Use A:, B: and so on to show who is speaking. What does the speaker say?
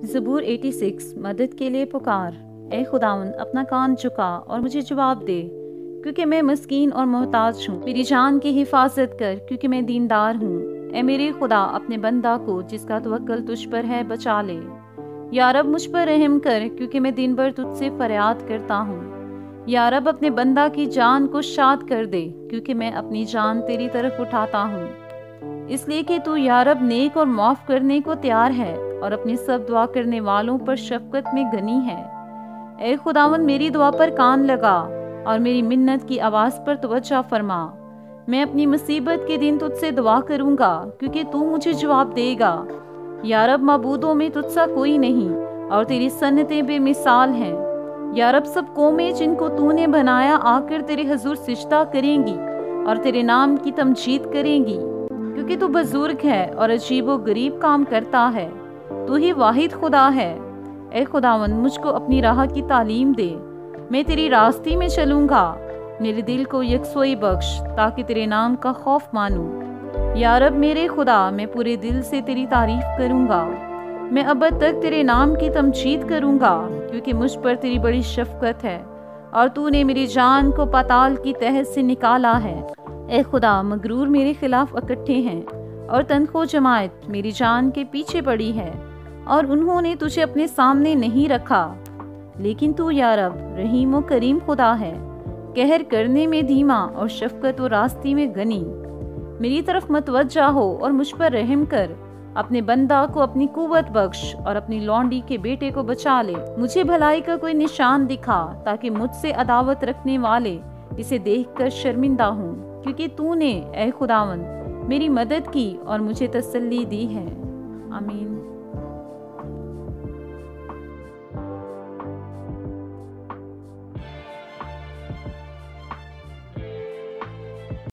A: ज़बूर 86 मदद के लिए पुकार। ए खुदावंद, अपना कान झुका और मुझे जवाब दे, क्योंकि मैं मस्कीन और मोहताज हूँ। मेरी जान की हिफाजत कर, क्योंकि मैं दीनदार हूँ। ए मेरे खुदा, अपने बंदा को जिसका तवक्कल तुझ पर है बचा ले। या रब, मुझ पर रहम कर, क्योंकि मैं दिन भर तुझसे फरियाद करता हूँ। या रब, अपने बंदा की जान को शाद कर दे, क्योंकि मैं अपनी जान तेरी तरफ उठाता हूँ। इसलिए कि तू या रब नेक और माफ करने को तैयार है और अपनी सब दुआ करने वालों पर शफकत में गनी है। ए खुदावंद, मेरी दुआ पर कान लगा और मेरी मिन्नत की आवाज़ पर तवज्जो फरमा। मैं अपनी मुसीबत के दिन तुझसे दुआ करूंगा, क्योंकि तू मुझे जवाब देगा। या रब, मबूदों में तुझसा कोई नहीं और तेरी सन्नतें बेमिसाल हैं। या रब, सब कौमें जिनको तूने बनाया आकर तेरे हजूर सिजदा करेंगी और तेरे नाम की तमजीद करेंगी, क्योंकि तू बुजुर्ग है और अजीबो गरीब काम करता है। तू ही वाहिद खुदा है। ए खुदावंद, मुझको अपनी राह की तालीम दे, मैं तेरी रास्ते में चलूंगा। मेरे दिल को यकसोई बख्श, ताकि तेरे नाम का खौफ मानूं। या रब मेरे खुदा, मैं पूरे दिल से तेरी तारीफ करूंगा। मैं अब तक तेरे नाम की तमजीद करूंगा, क्योंकि मुझ पर तेरी बड़ी शफकत है और तूने मेरी जान को पाताल की तह से निकाला है। ए खुदा, मगरूर मेरे खिलाफ इकट्ठे हैं और तनखो जमात मेरी जान के पीछे पड़ी है, और उन्होंने तुझे अपने सामने नहीं रखा। लेकिन तू या रब रहीम व करीम खुदा है, कहर करने में धीमा और शफकत व रास्ती में गनी। मेरी तरफ मतवज्जा हो और मुझ पर रहम कर। अपने बंदा को अपनी कुव्वत बख्श और अपनी लौंडी के बेटे को बचा ले। मुझे भलाई का कोई निशान दिखा, ताकि मुझसे अदावत रखने वाले इसे देखकर शर्मिंदा हों, क्योंकि तूने ए खुदावंद मेरी मदद की और मुझे तसल्ली दी है। आमीन।